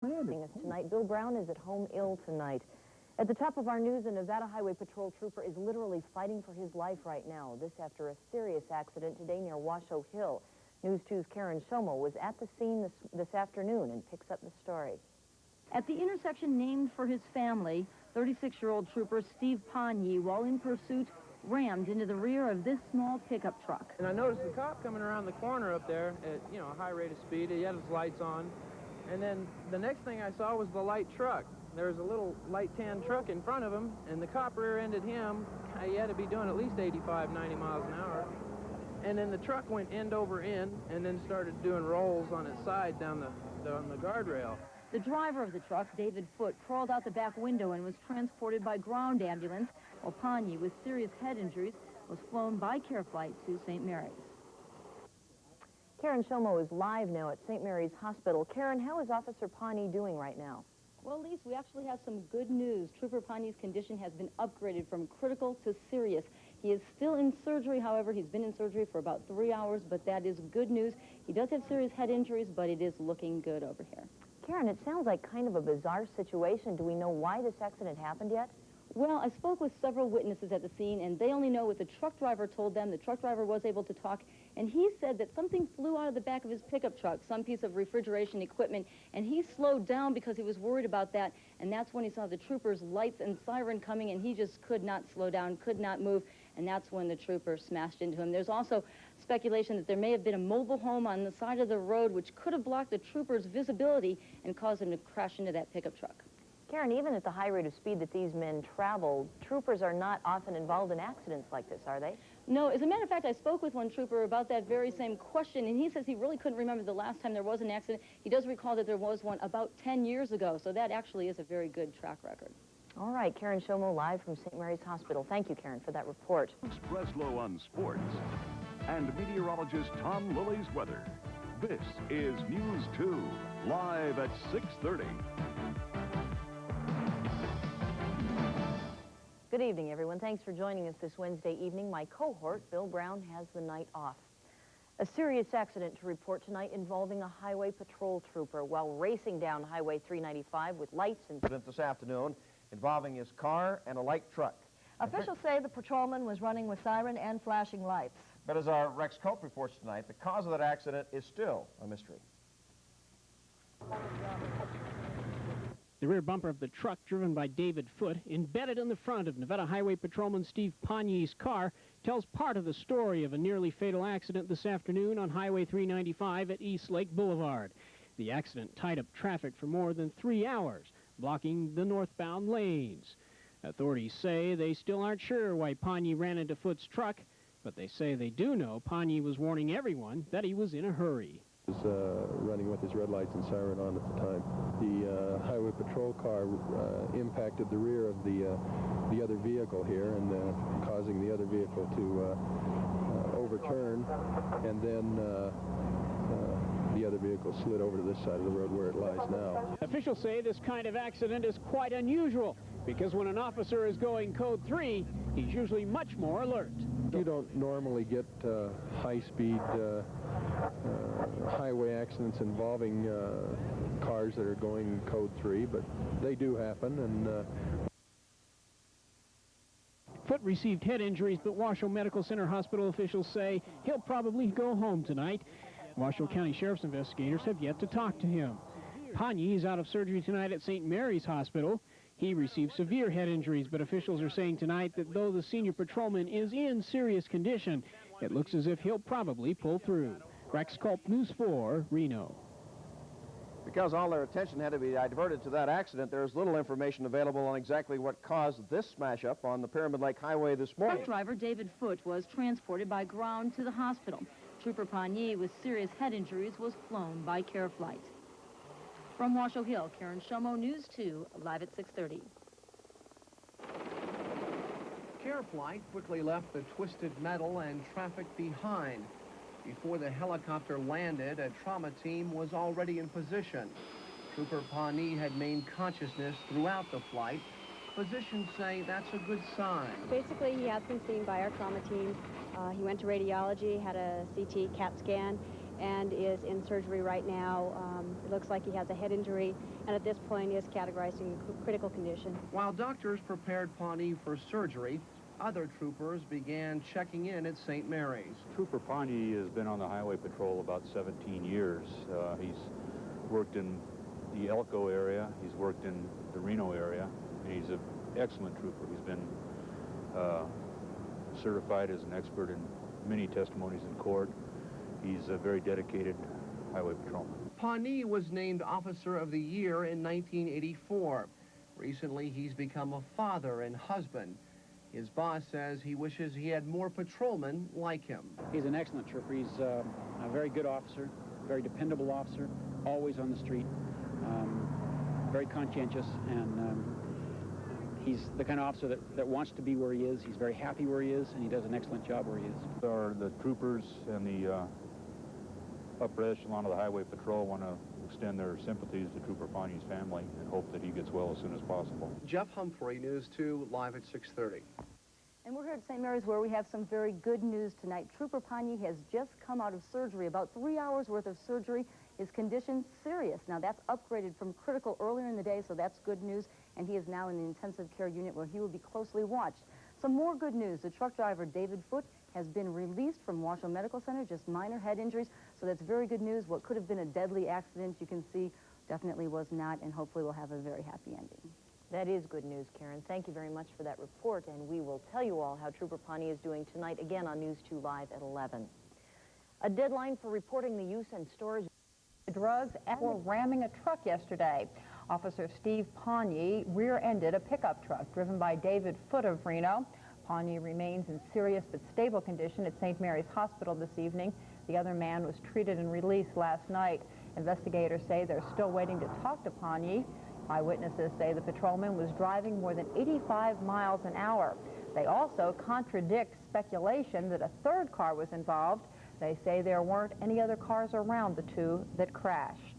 Tonight, Bill Brown is at home ill tonight. At the top of our news, a Nevada Highway Patrol trooper is literally fighting for his life right now. This after a serious accident today near Washoe Hill. News 2's Karen Shomo was at the scene this afternoon and picks up the story. At the intersection named for his family, 36-year-old trooper Steve Ponyi, while in pursuit, rammed into the rear of this small pickup truck. And I noticed the cop coming around the corner up there at, a high rate of speed. He had his lights on. And then the next thing I saw was the light truck. There was a little light tan truck in front of him, and the cop rear-ended him. He had to be doing at least 85, 90 miles an hour. And then the truck went end over end and then started doing rolls on its side down the guardrail. The driver of the truck, David Foote, crawled out the back window and was transported by ground ambulance, while Ponyi, with serious head injuries, was flown by care flight to St. Mary's. Karen Shomo is live now at St. Mary's Hospital. Karen, how is Officer Ponyi doing right now? Well, Lise, we actually have some good news. Trooper Ponyi's condition has been upgraded from critical to serious. He is still in surgery, however. He's been in surgery for about 3 hours, but that is good news. He does have serious head injuries, but it is looking good over here. Karen, it sounds like kind of a bizarre situation. Do we know why this accident happened yet? Well, I spoke with several witnesses at the scene, and they only know what the truck driver told them. The truck driver was able to talk, and he said that something flew out of the back of his pickup truck, some piece of refrigeration equipment, and he slowed down because he was worried about that, and that's when he saw the trooper's lights and siren coming, and he just could not slow down, could not move, and that's when the trooper smashed into him. There's also speculation that there may have been a mobile home on the side of the road which could have blocked the trooper's visibility and caused him to crash into that pickup truck. Karen, even at the high rate of speed that these men travel, troopers are not often involved in accidents like this, are they? No, as a matter of fact, I spoke with one trooper about that very same question, and he says he really couldn't remember the last time there was an accident. He does recall that there was one about 10 years ago, so that actually is a very good track record. All right, Karen Shomo live from St. Mary's Hospital. Thank you, Karen, for that report. Breslow on sports and meteorologist Tom Lilly's weather. This is News 2, live at 6:30. Good evening, everyone. Thanks for joining us this Wednesday evening. My cohort, Bill Brown, has the night off. A serious accident to report tonight involving a highway patrol trooper while racing down Highway 395 with lights and... This afternoon involving his car and a light truck. Officials say the patrolman was running with siren and flashing lights. But as our Rex Cope reports tonight, the cause of that accident is still a mystery. The rear bumper of the truck, driven by David Foote, embedded in the front of Nevada Highway Patrolman Steve Ponyi's car, tells part of the story of a nearly fatal accident this afternoon on Highway 395 at East Lake Boulevard. The accident tied up traffic for more than 3 hours, blocking the northbound lanes. Authorities say they still aren't sure why Ponyi ran into Foote's truck, but they say they do know Ponyi was warning everyone that he was in a hurry. He was running with his red lights and siren on at the time. The highway patrol car impacted the rear of the other vehicle here, and causing the other vehicle to overturn, and then the other vehicle slid over to this side of the road where it lies now. Officials say this kind of accident is quite unusual, because when an officer is going code 3, he's usually much more alert. You don't normally get high-speed highway accidents involving cars that are going code 3, but they do happen. And Foote received head injuries, but Washoe Medical Center hospital officials say he'll probably go home tonight. Washoe County Sheriff's investigators have yet to talk to him. Ponyi is out of surgery tonight at St. Mary's Hospital. He received severe head injuries, but officials are saying tonight that though the senior patrolman is in serious condition, it looks as if he'll probably pull through. Rex Culp, News 4, Reno. Because all their attention had to be diverted to that accident, there is little information available on exactly what caused this smash-up on the Pyramid Lake Highway this morning. Truck driver David Foote was transported by ground to the hospital. Trooper Ponyi, with serious head injuries, was flown by care flight. From Washoe Hill, Karen Shomo, News 2, live at 6:30. Care flight quickly left the twisted metal and traffic behind. Before the helicopter landed, a trauma team was already in position. Trooper Ponyi had maintained consciousness throughout the flight. Physicians say that's a good sign. Basically, he has been seen by our trauma team. He went to radiology, had a CT CAT scan, and is in surgery right now. It looks like he has a head injury, and at this point is categorized in critical condition. While doctors prepared Pawnee for surgery, other troopers began checking in at St. Mary's. Trooper Pawnee has been on the Highway Patrol about 17 years. He's worked in the Elko area, he's worked in the Reno area, and he's an excellent trooper. He's been certified as an expert in many testimonies in court. He's a very dedicated highway patrolman. Pawnee was named Officer of the Year in 1984. Recently, he's become a father and husband. His boss says he wishes he had more patrolmen like him. He's an excellent trooper. He's a very good officer, very dependable officer, always on the street, very conscientious, and he's the kind of officer that wants to be where he is. He's very happy where he is, and he does an excellent job where he is. The troopers and the upper echelon of the Highway Patrol want to extend their sympathies to Trooper Pawnee's family and hope that he gets well as soon as possible. Jeff Humphrey, News 2, live at 6:30. And we're here at St. Mary's where we have some very good news tonight. Trooper Pawnee has just come out of surgery, about 3 hours worth of surgery. His condition serious. Now that's upgraded from critical earlier in the day, so that's good news. And he is now in the intensive care unit where he will be closely watched. Some more good news. The truck driver, David Foote, has been released from Washoe Medical Center, just minor head injuries. So that's very good news. What could have been a deadly accident, you can see, definitely was not, and hopefully we'll have a very happy ending. That is good news, Karen. Thank you very much for that report, and we will tell you all how Trooper Pawnee is doing tonight, again on News 2 Live at 11. A deadline for reporting the use and storage of drugs for ramming a truck yesterday. Officer Steve Pawnee rear-ended a pickup truck driven by David Foote of Reno. Pawnee remains in serious but stable condition at St. Mary's Hospital this evening. The other man was treated and released last night. Investigators say they're still waiting to talk to Pawnee. Eyewitnesses say the patrolman was driving more than 85 miles an hour. They also contradict speculation that a third car was involved. They say there weren't any other cars around the two that crashed.